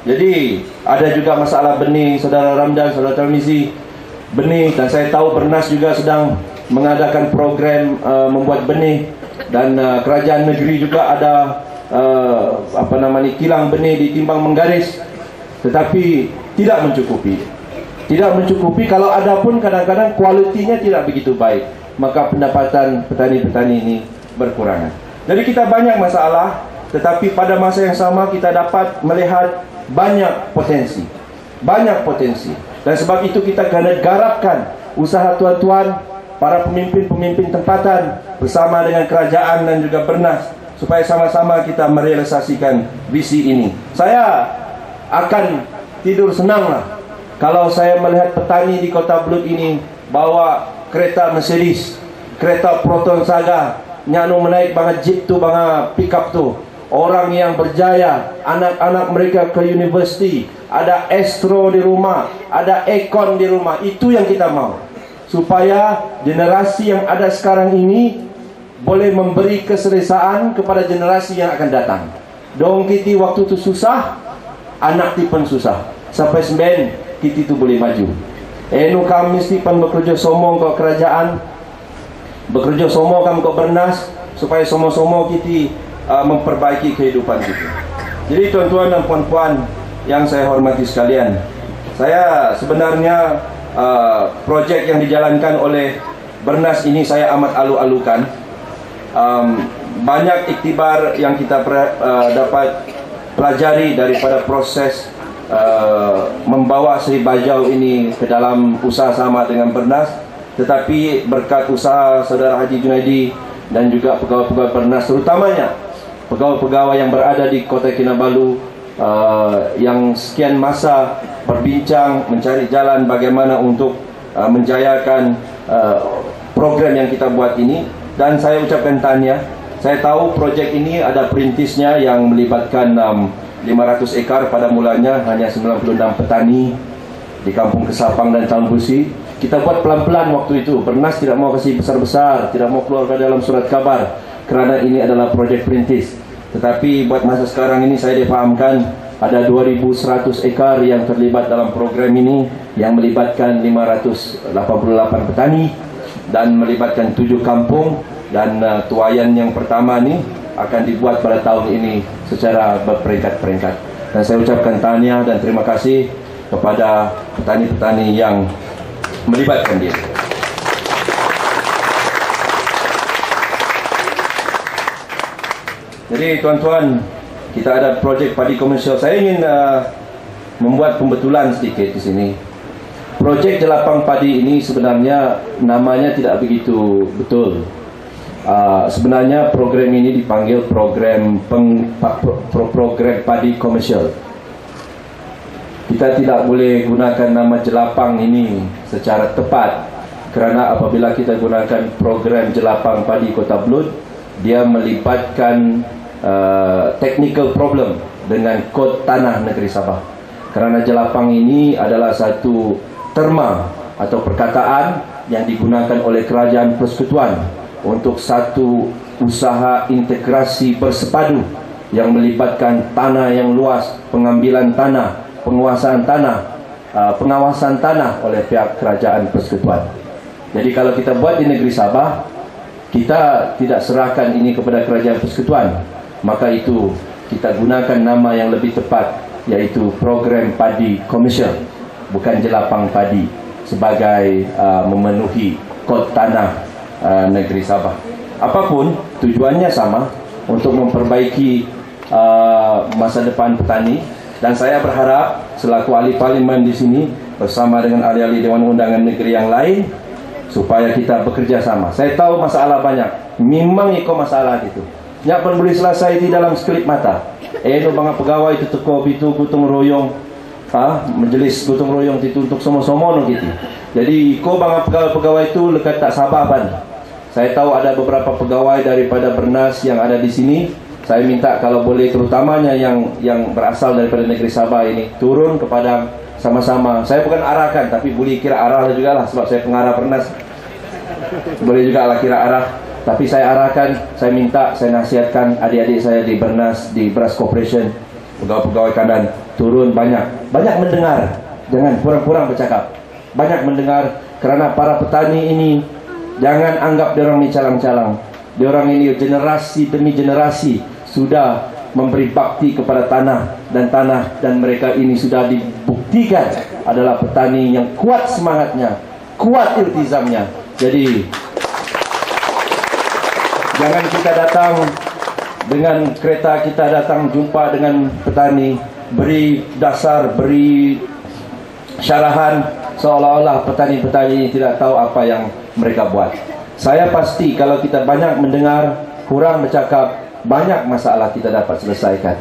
Jadi ada juga masalah benih, Saudara Ramdan, Saudara Tarmizi, benih. Dan saya tahu Bernas juga sedang mengadakan program membuat benih. Dan kerajaan negeri juga ada kilang benih di Timbang Menggaris. Tetapi tidak mencukupi. Tidak mencukupi, kalau ada pun kadang-kadang kualitinya tidak begitu baik. Maka pendapatan petani-petani ini berkurangan. Jadi kita banyak masalah, tetapi pada masa yang sama kita dapat melihat banyak potensi. Banyak potensi. Dan sebab itu kita kena garapkan usaha tuan-tuan, para pemimpin-pemimpin tempatan bersama dengan kerajaan dan juga Bernas, supaya sama-sama kita merealisasikan visi ini. Saya akan tidur senanglah kalau saya melihat petani di Kota Belud ini bawa kereta Mercedes, kereta Proton Saga, nyanu menaik banga jeep tu, banga pickup tu. Orang yang berjaya, anak-anak mereka ke universiti, ada Astro di rumah, ada Econ di rumah. Itu yang kita mau, supaya generasi yang ada sekarang ini boleh memberi keselesaan kepada generasi yang akan datang. Dong kita waktu itu susah, anak ti pun susah, sampai semben kita itu boleh maju. Enu kami mesti pan bekerja somong ke kerajaan, bekerja somong kami ke Bernas, supaya somong-somong kita memperbaiki kehidupan kita. Jadi tuan-tuan dan puan-puan yang saya hormati sekalian, saya sebenarnya projek yang dijalankan oleh Bernas ini saya amat alu-alukan. Banyak iktibar yang kita dapat pelajari daripada proses membawa Seri Bajau ini ke dalam usaha sama dengan Bernas. Tetapi berkat usaha Saudara Haji Junaidi dan juga pegawai-pegawai Bernas, terutamanya pegawai-pegawai yang berada di Kota Kinabalu, yang sekian masa berbincang mencari jalan bagaimana untuk menjayakan program yang kita buat ini. Dan saya ucapkan tahniah. Saya tahu projek ini ada perintisnya yang melibatkan 500 ekar pada mulanya, hanya 96 petani di Kampung Kesapang dan Tambusi. Kita buat pelan-pelan waktu itu. Bernas tidak mau kasih besar-besar, tidak mau keluarkan dalam surat kabar, kerana ini adalah projek perintis. Tetapi buat masa sekarang ini saya difahamkan ada 2.100 ekar yang terlibat dalam program ini, yang melibatkan 588 petani dan melibatkan 7 kampung. Dan tuayan yang pertama ini akan dibuat pada tahun ini secara berperingkat-peringkat. Dan saya ucapkan tahniah dan terima kasih kepada petani-petani yang melibatkan diri. Jadi tuan-tuan, kita ada projek padi komersial. Saya ingin membuat pembetulan sedikit di sini. Projek Jelapang Padi ini sebenarnya namanya tidak begitu betul. Sebenarnya program ini dipanggil program padi komersial. Kita tidak boleh gunakan nama Jelapang ini secara tepat, kerana apabila kita gunakan program Jelapang Padi Kota Belud, dia melibatkan technical problem dengan kod tanah negeri Sabah. Kerana Jelapang ini adalah satu terma atau perkataan yang digunakan oleh Kerajaan Persekutuan untuk satu usaha integrasi bersepadu yang melibatkan tanah yang luas, pengambilan tanah, penguasaan tanah, pengawasan tanah oleh pihak Kerajaan Persekutuan. Jadi kalau kita buat di negeri Sabah, kita tidak serahkan ini kepada Kerajaan Persekutuan, maka itu kita gunakan nama yang lebih tepat, yaitu program padi komersial, bukan Jelapang Padi, sebagai memenuhi kod tanah negeri Sabah. Apapun tujuannya sama, untuk memperbaiki masa depan petani. Dan saya berharap selaku ahli parlimen di sini bersama dengan ahli-ahli Dewan Undangan Negeri yang lain, supaya kita bekerja sama. Saya tahu masalah banyak, memang iko masalah itu. Nyak pun boleh selesai di dalam skrip mata. No banga pegawai itu teko itu gotong royong, majelis gotong royong itu untuk semua-semua no gitu. Jadi iko banga pegawai itu lekat tak sabar ban. Saya tahu ada beberapa pegawai daripada Bernas yang ada di sini. Saya minta kalau boleh, terutamanya yang berasal daripada negeri Sabah ini, turun kepada sama-sama. Saya bukan arahkan, tapi boleh kira arah juga lah, sebab saya pengarah Bernas. Boleh juga lah kira arah. Tapi saya arahkan, saya minta, saya nasihatkan adik-adik saya di Bernas, di Beras Corporation, pegawai-pegawai kanan turun banyak mendengar, jangan kurang-kurang bercakap, banyak mendengar, kerana para petani ini jangan anggap diorang ini calang-calang. Diorang ini generasi demi generasi sudah memberi bakti kepada tanah, dan mereka ini sudah dibuktikan adalah petani yang kuat semangatnya, kuat iltizamnya. Jadi jangan kita datang dengan kereta, kita datang jumpa dengan petani, beri dasar, beri syarahan seolah-olah petani-petani ini tidak tahu apa yang mereka buat. Saya pasti kalau kita banyak mendengar, kurang bercakap, banyak masalah kita dapat selesaikan.